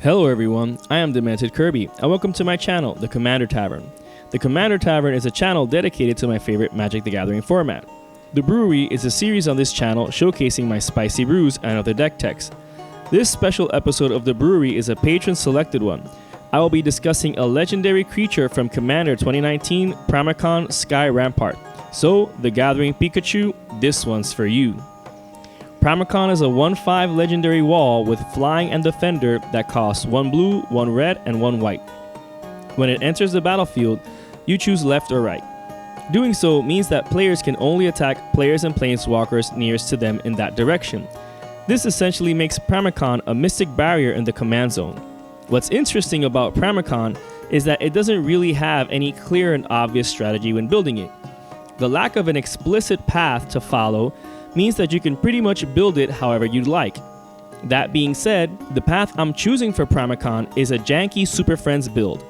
Hello everyone, I am Demented Kirby, and welcome to my channel, the Commander Tavern. The Commander Tavern is a channel dedicated to my favorite Magic the Gathering format. The Brewery is a series on this channel showcasing my spicy brews and other deck techs. This special episode of The Brewery is a patron-selected one. I will be discussing a legendary creature from Commander 2019 Pramikon Sky Rampart. So, The Gathering Pikachu, this one's for you. Pramikon is a 1/5 legendary wall with flying and defender that costs 1 blue, 1 red, and 1 white. When it enters the battlefield, you choose left or right. Doing so means that players can only attack players and planeswalkers nearest to them in that direction. This essentially makes Pramikon a mystic barrier in the command zone. What's interesting about Pramikon is that it doesn't really have any clear and obvious strategy when building it. The lack of an explicit path to follow means that you can pretty much build it however you'd like. That being said, the path I'm choosing for Pramikon is a janky Superfriends build.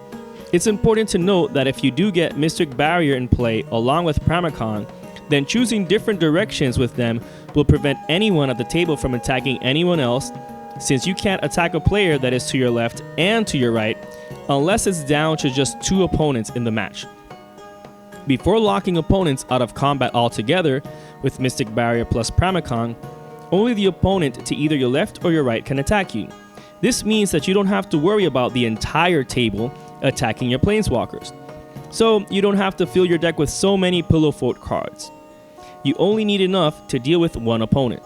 It's important to note that if you do get Mystic Barrier in play along with Pramikon, then choosing different directions with them will prevent anyone at the table from attacking anyone else, since you can't attack a player that is to your left and to your right unless it's down to just 2 opponents in the match. Before locking opponents out of combat altogether with Mystic Barrier plus Pramikon, only the opponent to either your left or your right can attack you. This means that you don't have to worry about the entire table attacking your planeswalkers. So you don't have to fill your deck with so many pillow fort cards. You only need enough to deal with one opponent.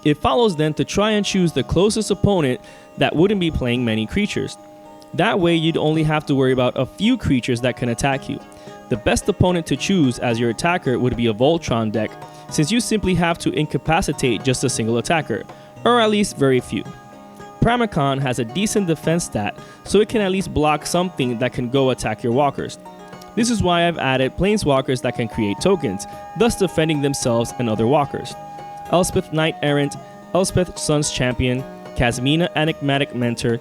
It follows then to try and choose the closest opponent that wouldn't be playing many creatures. That way you'd only have to worry about a few creatures that can attack you. The best opponent to choose as your attacker would be a Voltron deck, since you simply have to incapacitate just a single attacker, or at least very few. Pramikon has a decent defense stat, so it can at least block something that can go attack your walkers. This is why I've added planeswalkers that can create tokens, thus defending themselves and other walkers. Elspeth Knight Errant, Elspeth Sun's Champion, Kasmina Enigmatic Mentor,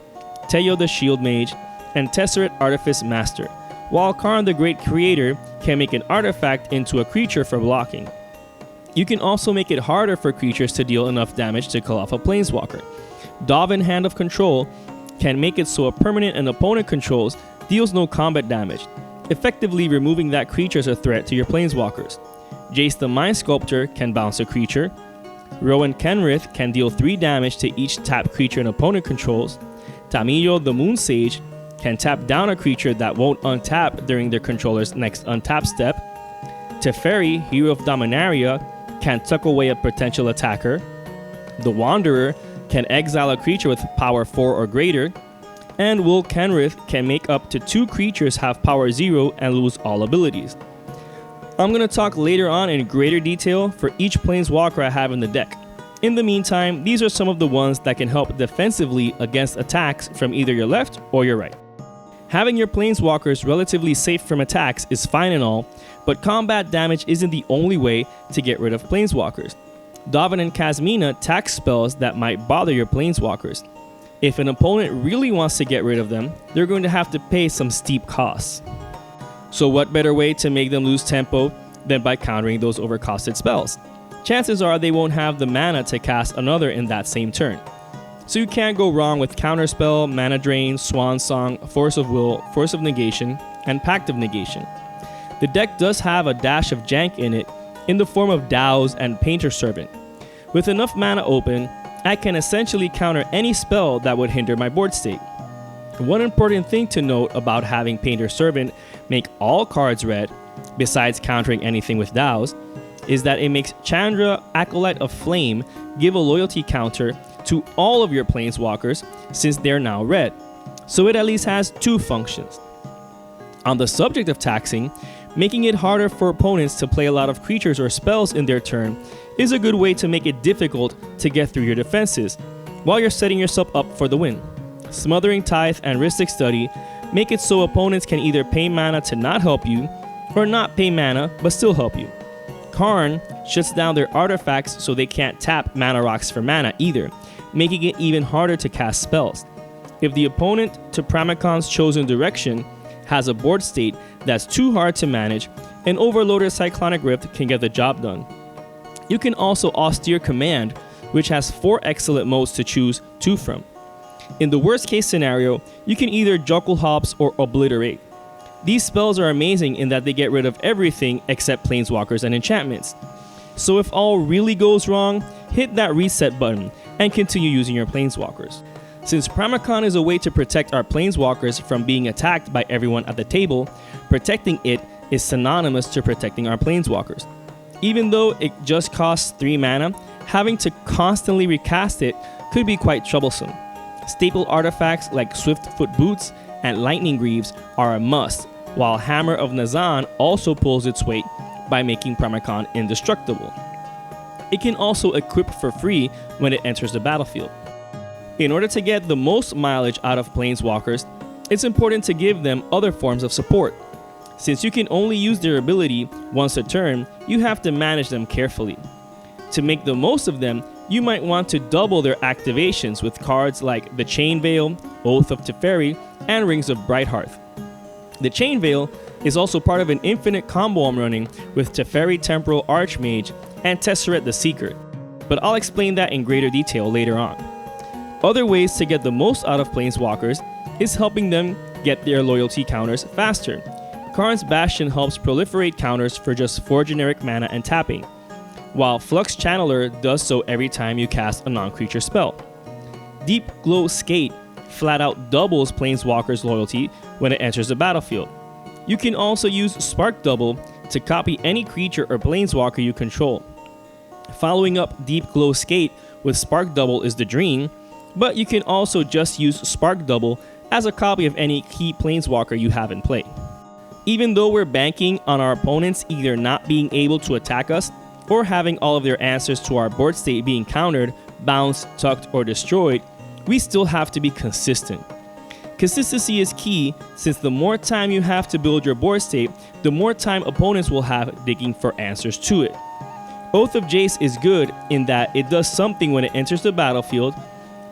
Teyo the Shield Mage, and Tesseret Artifice Master, while Karn the Great Creator can make an artifact into a creature for blocking. You can also make it harder for creatures to deal enough damage to kill off a planeswalker. Dovin Hand of Control can make it so a permanent an opponent controls deals no combat damage, effectively removing that creature as a threat to your planeswalkers. Jace the Mind Sculptor can bounce a creature. Rowan Kenrith can deal 3 damage to each tapped creature an opponent controls. Tamiyo the Moon Sage can tap down a creature that won't untap during their controller's next untap step. Teferi, Hero of Dominaria, can tuck away a potential attacker. The Wanderer can exile a creature with power 4 or greater. And Will Kenrith can make up to 2 creatures have power 0 and lose all abilities. I'm going to talk later on in greater detail for each planeswalker I have in the deck. In the meantime, these are some of the ones that can help defensively against attacks from either your left or your right. Having your planeswalkers relatively safe from attacks is fine and all, but combat damage isn't the only way to get rid of planeswalkers. Dovin and Kasmina tax spells that might bother your planeswalkers. If an opponent really wants to get rid of them, they're going to have to pay some steep costs. So what better way to make them lose tempo than by countering those overcosted spells? Chances are they won't have the mana to cast another in that same turn. So you can't go wrong with Counterspell, Mana Drain, Swan Song, Force of Will, Force of Negation, and Pact of Negation. The deck does have a dash of jank in it in the form of Dows and Painter Servant. With enough mana open, I can essentially counter any spell that would hinder my board state. One important thing to note about having Painter Servant make all cards red, besides countering anything with Dows, is that it makes Chandra, Acolyte of Flame, give a loyalty counter to all of your planeswalkers since they're now red, so it at least has 2 functions. On the subject of taxing, making it harder for opponents to play a lot of creatures or spells in their turn is a good way to make it difficult to get through your defenses, while you're setting yourself up for the win. Smothering Tithe and Rhystic Study make it so opponents can either pay mana to not help you, or not pay mana but still help you. Karn shuts down their artifacts so they can't tap mana rocks for mana either, making it even harder to cast spells. If the opponent to Pramikon's chosen direction has a board state that's too hard to manage, an overloaded Cyclonic Rift can get the job done. You can also austere Command, which has 4 excellent modes to choose 2 from. In the worst case scenario, you can either Juckle Hops or Obliterate. These spells are amazing in that they get rid of everything except Planeswalkers and enchantments. So if all really goes wrong, hit that reset button and continue using your Planeswalkers. Since Pramikon is a way to protect our Planeswalkers from being attacked by everyone at the table, protecting it is synonymous to protecting our Planeswalkers. Even though it just costs 3 mana, having to constantly recast it could be quite troublesome. Staple artifacts like Swiftfoot Boots and Lightning Greaves are a must, while Hammer of Nazan also pulls its weight by making Pramikon indestructible. It can also equip for free when it enters the battlefield. In order to get the most mileage out of Planeswalkers, it's important to give them other forms of support. Since you can only use their ability once a turn, you have to manage them carefully. To make the most of them, you might want to double their activations with cards like the Chain Veil, Oath of Teferi, and Rings of Brighthearth. The Chain Veil is also part of an infinite combo I'm running with Teferi Temporal Archmage and Tesseret the Seeker, but I'll explain that in greater detail later on. Other ways to get the most out of Planeswalkers is helping them get their loyalty counters faster. Karn's Bastion helps proliferate counters for just 4 generic mana and tapping, while Flux Channeler does so every time you cast a non-creature spell. Deep Glow Skate flat out doubles Planeswalker's loyalty when it enters the battlefield. You can also use Spark Double to copy any creature or Planeswalker you control. Following up Deep Glow Skate with Spark Double is the dream, but you can also just use Spark Double as a copy of any key Planeswalker you have in play. Even though we're banking on our opponents either not being able to attack us or having all of their answers to our board state being countered, bounced, tucked, or destroyed, we still have to be consistent. Consistency is key, since the more time you have to build your board state, the more time opponents will have digging for answers to it. Oath of Jace is good in that it does something when it enters the battlefield,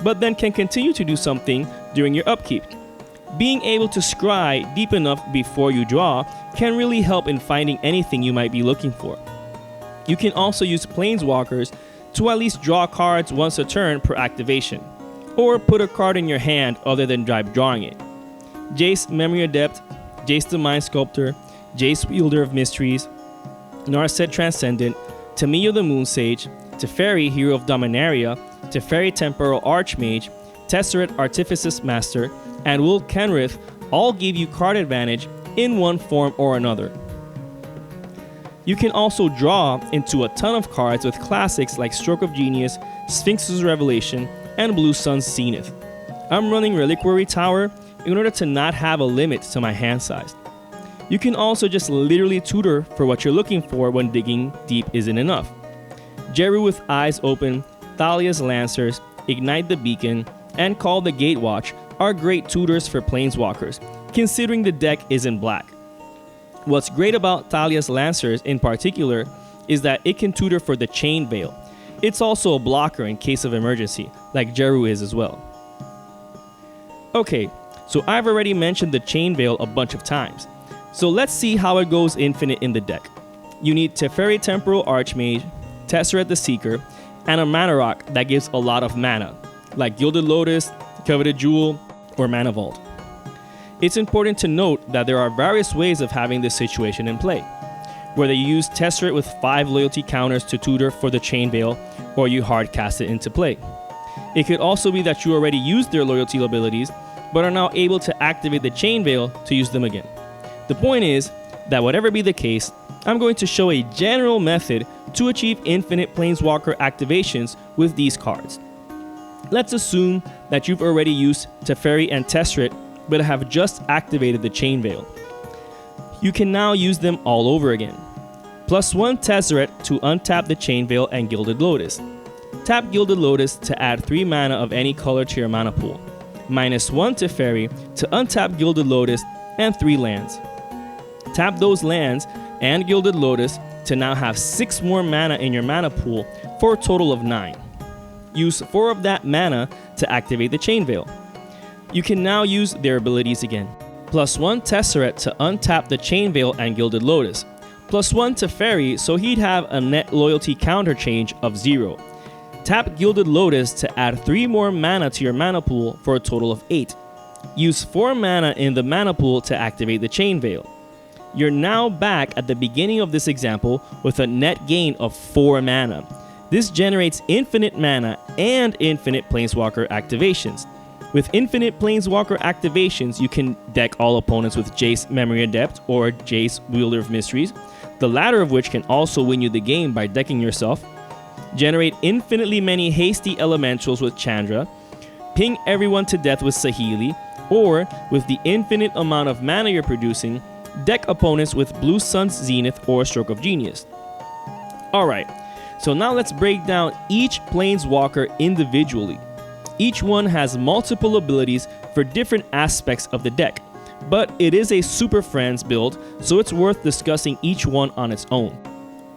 but then can continue to do something during your upkeep. Being able to scry deep enough before you draw can really help in finding anything you might be looking for. You can also use Planeswalkers to at least draw cards once a turn per activation, or put a card in your hand other than drawing it. Jace Memory Adept, Jace the Mind Sculptor, Jace Wielder of Mysteries, Narset Transcendent, Tamiyo the Moonsage, Teferi Hero of Dominaria, Teferi Temporal Archmage, Tesseret Artifices Master, and Will Kenrith all give you card advantage in one form or another. You can also draw into a ton of cards with classics like Stroke of Genius, Sphinx's Revelation, and Blue Sun's Zenith. I'm running Reliquary Tower in order to not have a limit to my hand size. You can also just literally tutor for what you're looking for when digging deep isn't enough. Jeru with Eyes Open, Thalia's Lancers, Ignite the Beacon, and Call the Gatewatch are great tutors for Planeswalkers, considering the deck isn't black. What's great about Thalia's Lancers in particular is that it can tutor for the Chain Veil. It's also a blocker in case of emergency, like Jeru is as well. Okay, so I've already mentioned the Chain Veil a bunch of times, so let's see how it goes infinite in the deck. You need Teferi Temporal Archmage, Tesseret the Seeker, and a mana rock that gives a lot of mana, like Gilded Lotus, Coveted Jewel, or Mana Vault. It's important to note that there are various ways of having this situation in play, whether you use Tesseret with 5 loyalty counters to tutor for the Chain Veil, or you hard cast it into play. It could also be that you already used their loyalty abilities, but are now able to activate the Chain Veil to use them again. The point is that whatever be the case, I'm going to show a general method to achieve infinite Planeswalker activations with these cards. Let's assume that you've already used Teferi and Tesseret, but have just activated the Chain Veil. You can now use them all over again. +1 Tesseret to untap the Chain Veil and Gilded Lotus. Tap Gilded Lotus to add 3 mana of any color to your mana pool. -1 Teferi to untap Gilded Lotus and 3 lands. Tap those lands and Gilded Lotus to now have 6 more mana in your mana pool for a total of 9. Use 4 of that mana to activate the Chain Veil. You can now use their abilities again. +1 Tesseret to untap the Chain Veil and Gilded Lotus. +1 Teferi so he'd have a net loyalty counter change of 0. Tap Gilded Lotus to add 3 more mana to your mana pool for a total of 8. Use 4 mana in the mana pool to activate the Chain Veil. You're now back at the beginning of this example with a net gain of 4 mana. This generates infinite mana and infinite Planeswalker activations. With infinite Planeswalker activations, you can deck all opponents with Jace Memory Adept or Jace Wielder of Mysteries, the latter of which can also win you the game by decking yourself. Generate infinitely many hasty elementals with Chandra, ping everyone to death with Saheeli, or with the infinite amount of mana you're producing, deck opponents with Blue Sun's Zenith or Stroke of Genius. Alright, so now let's break down each Planeswalker individually. Each one has multiple abilities for different aspects of the deck, but it is a Super Friends build, so it's worth discussing each one on its own.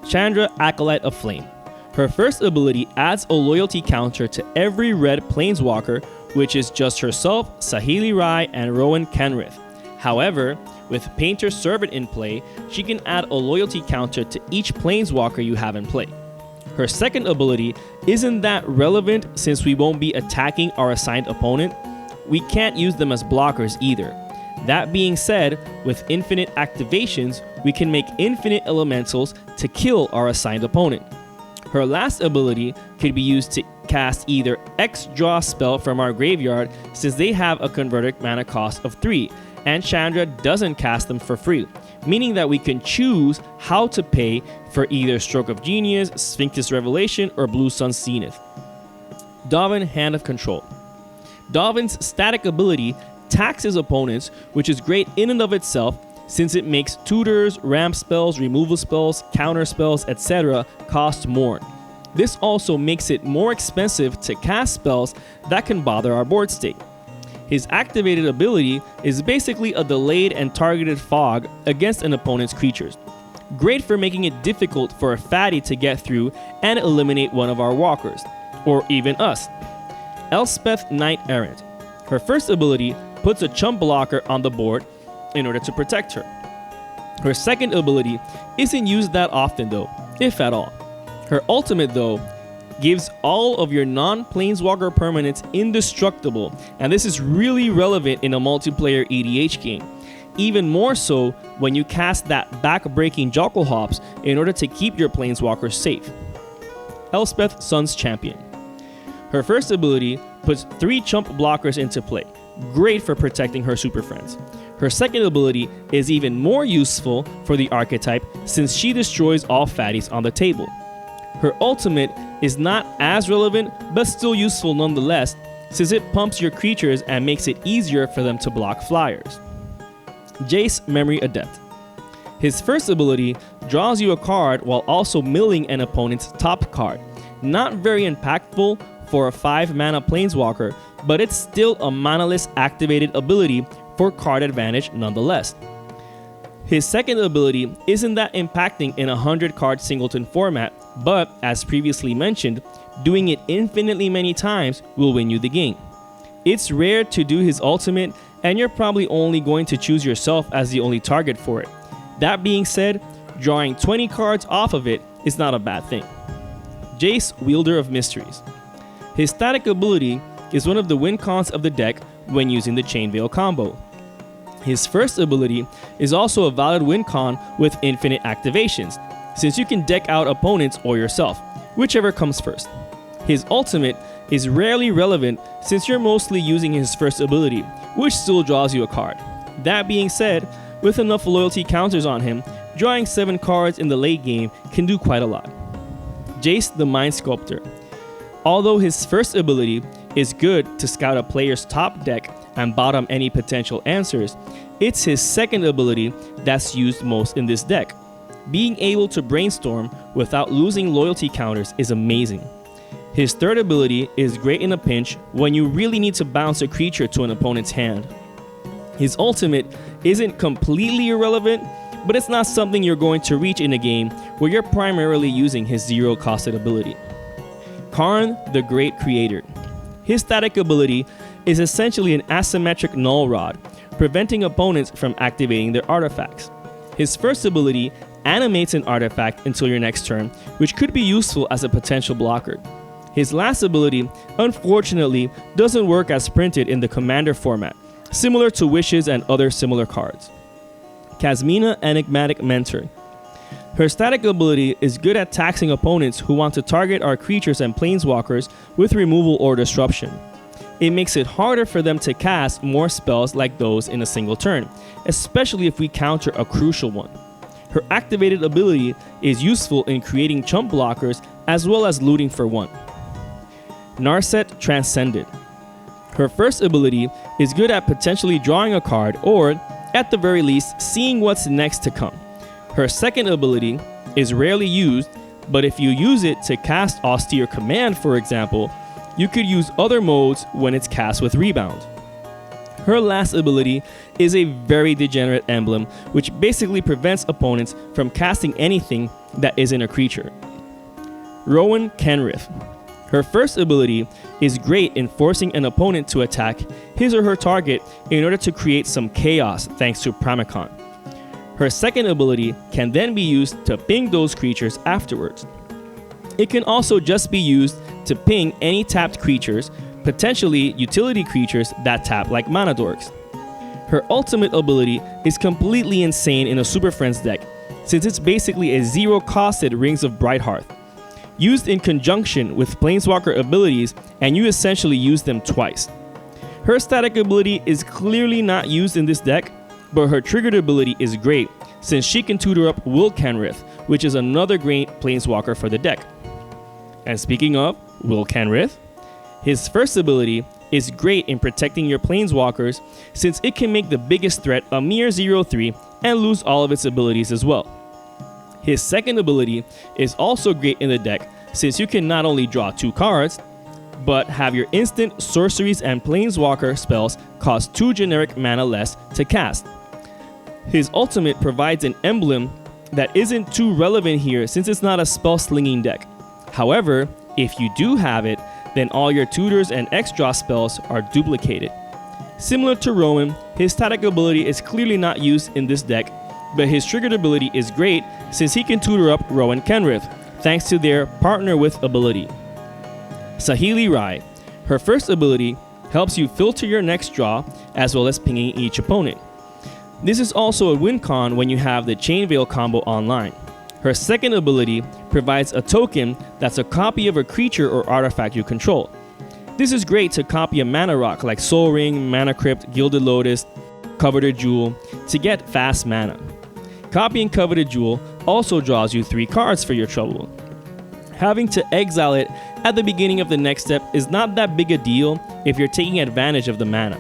Chandra, Acolyte of Flame. Her first ability adds a loyalty counter to every red Planeswalker, which is just herself, Saheeli Rai, and Rowan Kenrith. However, with Painter's Servant in play, she can add a loyalty counter to each Planeswalker you have in play. Her second ability isn't that relevant since we won't be attacking our assigned opponent. We can't use them as blockers either. That being said, with infinite activations, we can make infinite elementals to kill our assigned opponent. Her last ability could be used to cast either X draw spell from our graveyard since they have a converted mana cost of 3, and Chandra doesn't cast them for free, meaning that we can choose how to pay for either Stroke of Genius, Sphinctus Revelation, or Blue Sun's Zenith. Darvin, Hand of Control. Darvin's static ability taxes opponents, which is great in and of itself since it makes tutors, ramp spells, removal spells, counter spells, etc. cost more. This also makes it more expensive to cast spells that can bother our board state. His activated ability is basically a delayed and targeted fog against an opponent's creatures. Great for making it difficult for a fatty to get through and eliminate one of our walkers, or even us. Elspeth, Knight Errant. Her first ability puts a chump blocker on the board in order to protect her. Her second ability isn't used that often though, if at all. Her ultimate though gives all of your non-Planeswalker permanents indestructible, and this is really relevant in a multiplayer EDH game. Even more so when you cast that back-breaking Jockle Hops in order to keep your Planeswalkers safe. Elspeth, Sun's Champion. Her first ability puts 3 chump blockers into play, great for protecting her Super Friends. Her second ability is even more useful for the archetype since she destroys all fatties on the table. Her ultimate is not as relevant but still useful nonetheless since it pumps your creatures and makes it easier for them to block flyers. Jace, Memory Adept. His first ability draws you a card while also milling an opponent's top card. Not very impactful for a 5-mana Planeswalker, but it's still a manaless activated ability for card advantage nonetheless. His second ability isn't that impacting in a 100-card singleton format, but as previously mentioned, doing it infinitely many times will win you the game. It's rare to do his ultimate, and you're probably only going to choose yourself as the only target for it. That being said, drawing 20 cards off of it is not a bad thing. Jace, Wielder of Mysteries. His static ability is one of the wincons of the deck when using the Chain Veil combo. His first ability is also a valid wincon with infinite activations, since you can deck out opponents or yourself, whichever comes first. His ultimate is rarely relevant since you're mostly using his first ability, which still draws you a card. That being said, with enough loyalty counters on him, drawing 7 cards in the late game can do quite a lot. Jace, the Mind Sculptor. Although his first ability is good to scout a player's top deck and bottom any potential answers, it's his second ability that's used most in this deck. Being able to brainstorm without losing loyalty counters is amazing. His third ability is great in a pinch when you really need to bounce a creature to an opponent's hand. His ultimate isn't completely irrelevant, but it's not something you're going to reach in a game where you're primarily using his zero-costed ability. Karn, the Great Creator. His static ability is essentially an asymmetric null rod, preventing opponents from activating their artifacts. His first ability animates an artifact until your next turn, which could be useful as a potential blocker. His last ability, unfortunately, doesn't work as printed in the Commander format, similar to Wishes and other similar cards. Kasmina, Enigmatic Mentor. Her static ability is good at taxing opponents who want to target our creatures and planeswalkers with removal or disruption. It makes it harder for them to cast more spells like those in a single turn, especially if we counter a crucial one. Her activated ability is useful in creating chump blockers as well as looting for one. Narset Transcended. Her first ability is good at potentially drawing a card or, at the very least, seeing what's next to come. Her second ability is rarely used, but if you use it to cast Austere Command, for example, you could use other modes when it's cast with Rebound. Her last ability is a very degenerate emblem, which basically prevents opponents from casting anything that isn't a creature. Rowan Kenrith. Her first ability is great in forcing an opponent to attack his or her target in order to create some chaos thanks to Pramikon. Her second ability can then be used to ping those creatures afterwards. It can also just be used to ping any tapped creatures, potentially utility creatures that tap like mana dorks. Her ultimate ability is completely insane in a Superfriends deck, since it's basically a zero-costed Rings of Brighthearth. Used in conjunction with Planeswalker abilities, and you essentially use them twice. Her static ability is clearly not used in this deck, but her triggered ability is great, since she can tutor up Will Kenrith, which is another great Planeswalker for the deck. And speaking of Will Kenrith, his first ability is great in protecting your Planeswalkers, since it can make the biggest threat a mere 0/3 and lose all of its abilities as well. His second ability is also great in the deck, since you can not only draw 2 cards, but have your instant, sorceries, and Planeswalker spells cost 2 generic mana less to cast. His ultimate provides an emblem that isn't too relevant here since it's not a spell-slinging deck. However, if you do have it, then all your tutors and X-draw spells are duplicated. Similar to Rowan, his static ability is clearly not used in this deck, but his triggered ability is great since he can tutor up Rowan Kenrith, thanks to their Partner With ability. Saheeli Rai. Her first ability helps you filter your next draw as well as pinging each opponent. This is also a win con when you have the Chain Veil combo online. Her second ability provides a token that's a copy of a creature or artifact you control. This is great to copy a mana rock like Soul Ring, Mana Crypt, Gilded Lotus, Coveted Jewel to get fast mana. Copying Coveted Jewel also draws you 3 cards for your trouble. Having to exile it at the beginning of the next step is not that big a deal if you're taking advantage of the mana.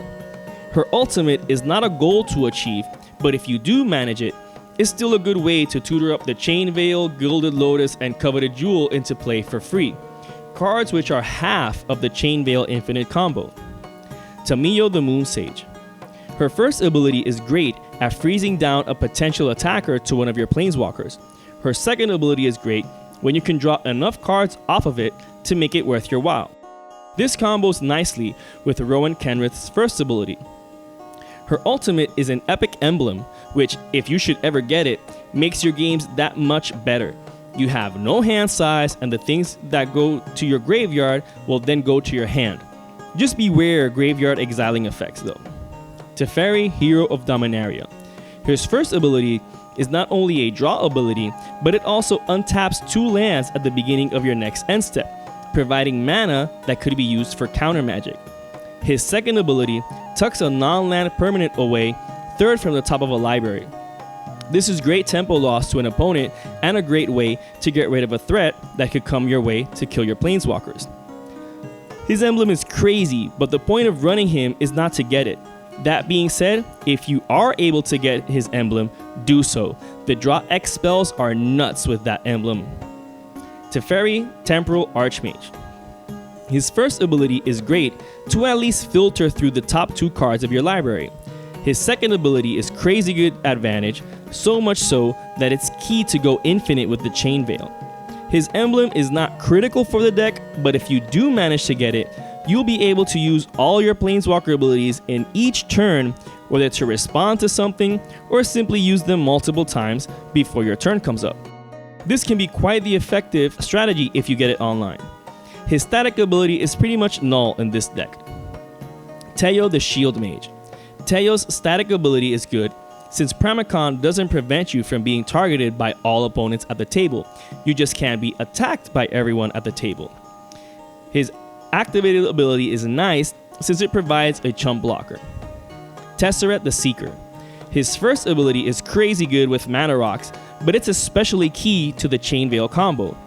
Her ultimate is not a goal to achieve, but if you do manage it, it's still a good way to tutor up the Chain Veil, Gilded Lotus, and Coveted Jewel into play for free. Cards which are half of the Chain Veil Infinite combo. Tamiyo the Moon Sage. Her first ability is great at freezing down a potential attacker to one of your Planeswalkers. Her second ability is great when you can draw enough cards off of it to make it worth your while. This combos nicely with Rowan Kenrith's first ability. Her ultimate is an epic emblem, which, if you should ever get it, makes your games that much better. You have no hand size, and the things that go to your graveyard will then go to your hand. Just beware graveyard exiling effects though. Teferi, Hero of Dominaria. His first ability is not only a draw ability, but it also untaps 2 lands at the beginning of your next end step, providing mana that could be used for counter magic. His second ability tucks a non-land permanent away, 3rd from the top of a library. This is great tempo loss to an opponent and a great way to get rid of a threat that could come your way to kill your Planeswalkers. His emblem is crazy, but the point of running him is not to get it. That being said, if you are able to get his emblem, do so. The draw X spells are nuts with that emblem. Teferi, Temporal Archmage. His first ability is great to at least filter through the top 2 cards of your library. His second ability is crazy good advantage, so much so that it's key to go infinite with the Chain Veil. His emblem is not critical for the deck, but if you do manage to get it, you'll be able to use all your Planeswalker abilities in each turn, whether to respond to something or simply use them multiple times before your turn comes up. This can be quite the effective strategy if you get it online. His static ability is pretty much null in this deck. Teo the Shield Mage. Teo's static ability is good since Pramikon doesn't prevent you from being targeted by all opponents at the table. You just can't be attacked by everyone at the table. His activated ability is nice since it provides a chump blocker. Tesseret the Seeker. His first ability is crazy good with mana rocks, but it's especially key to the Chain Veil combo.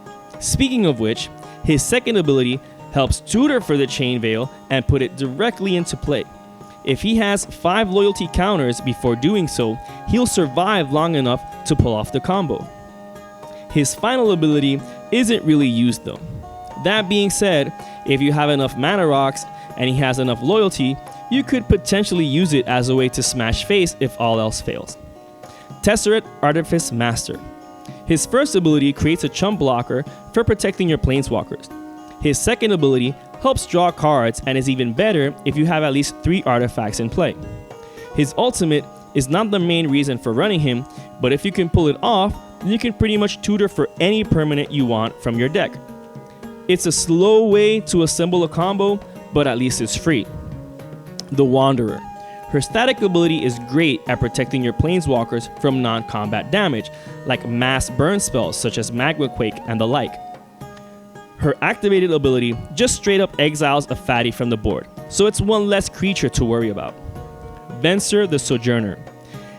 Speaking of which, his second ability helps tutor for the Chain Veil and put it directly into play. If he has 5 loyalty counters before doing so, he'll survive long enough to pull off the combo. His final ability isn't really used though. That being said, if you have enough mana rocks and he has enough loyalty, you could potentially use it as a way to smash face if all else fails. Tesseret Artifice Master. His first ability creates a chump blocker for protecting your Planeswalkers. His second ability helps draw cards and is even better if you have at least 3 artifacts in play. His ultimate is not the main reason for running him, but if you can pull it off, then you can pretty much tutor for any permanent you want from your deck. It's a slow way to assemble a combo, but at least it's free. The Wanderer. Her static ability is great at protecting your Planeswalkers from non-combat damage, like mass burn spells such as Magma Quake and the like. Her activated ability just straight up exiles a fatty from the board, so it's one less creature to worry about. Venser the Sojourner.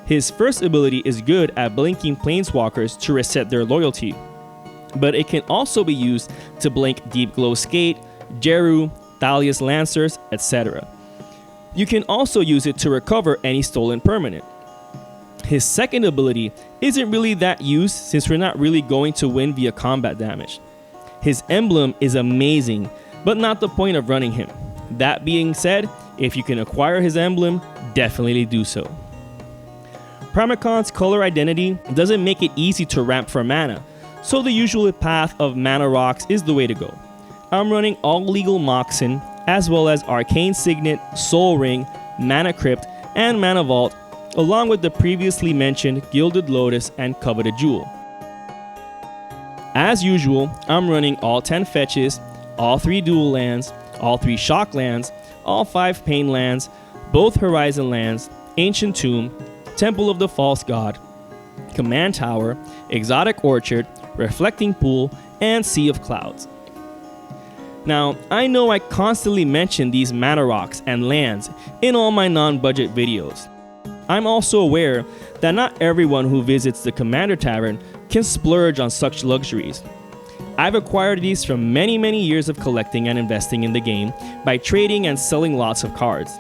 His first ability is good at blinking Planeswalkers to reset their loyalty, but it can also be used to blink Deep Glow Skate, Jeru, Thalia's Lancers, etc. You can also use it to recover any stolen permanent. His second ability isn't really that used since we're not really going to win via combat damage. His emblem is amazing, but not the point of running him. That being said, if you can acquire his emblem, definitely do so. Pramikon's color identity doesn't make it easy to ramp for mana, so the usual path of mana rocks is the way to go. I'm running all legal Moxen, as well as Arcane Signet, Soul Ring, Mana Crypt, and Mana Vault, along with the previously mentioned Gilded Lotus and Coveted Jewel. As usual, I'm running all 10 fetches, all 3 dual lands, all 3 shock lands, all 5 pain lands, both Horizon lands, Ancient Tomb, Temple of the False God, Command Tower, Exotic Orchard, Reflecting Pool, and Sea of Clouds. Now, I know I constantly mention these mana rocks and lands in all my non-budget videos. I'm also aware that not everyone who visits the Commander Tavern can splurge on such luxuries. I've acquired these from many years of collecting and investing in the game by trading and selling lots of cards.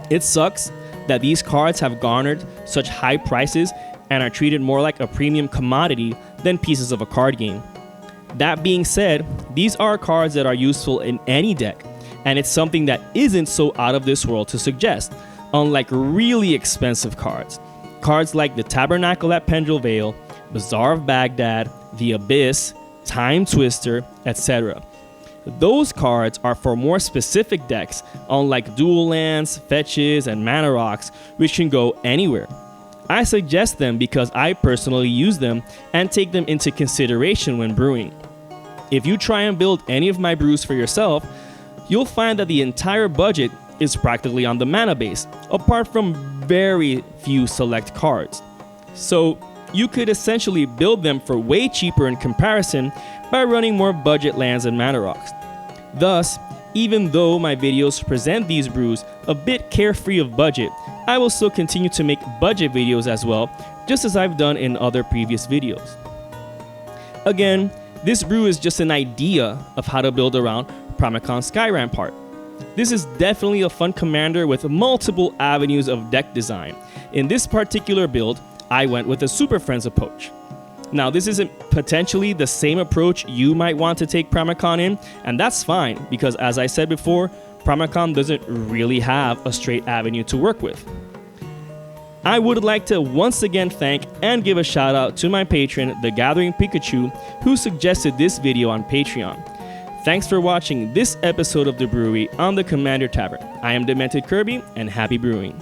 It sucks that these cards have garnered such high prices and are treated more like a premium commodity than pieces of a card game. That being said, these are cards that are useful in any deck, and it's something that isn't so out of this world to suggest, unlike really expensive cards. Cards like the Tabernacle at Pendrell Vale, Bazaar of Baghdad, the Abyss, Time Twister, etc. Those cards are for more specific decks, unlike dual lands, fetches, and mana rocks, which can go anywhere. I suggest them because I personally use them and take them into consideration when brewing. If you try and build any of my brews for yourself, you'll find that the entire budget is practically on the mana base, apart from very few select cards. So you could essentially build them for way cheaper in comparison by running more budget lands and mana rocks. Thus, even though my videos present these brews a bit carefree of budget, I will still continue to make budget videos as well, just as I've done in other previous videos. Again, this brew is just an idea of how to build around Pramikon Sky Rampart. This is definitely a fun commander with multiple avenues of deck design. In this particular build, I went with a Superfriends approach. Now, this isn't potentially the same approach you might want to take Pramikon in, and that's fine, because as I said before, Pramikon doesn't really have a straight avenue to work with. I would like to once again thank and give a shout out to my patron, The Gathering Pikachu, who suggested this video on Patreon. Thanks for watching this episode of The Brewery on the Commander Tavern. I am Demented Kirby, and happy brewing.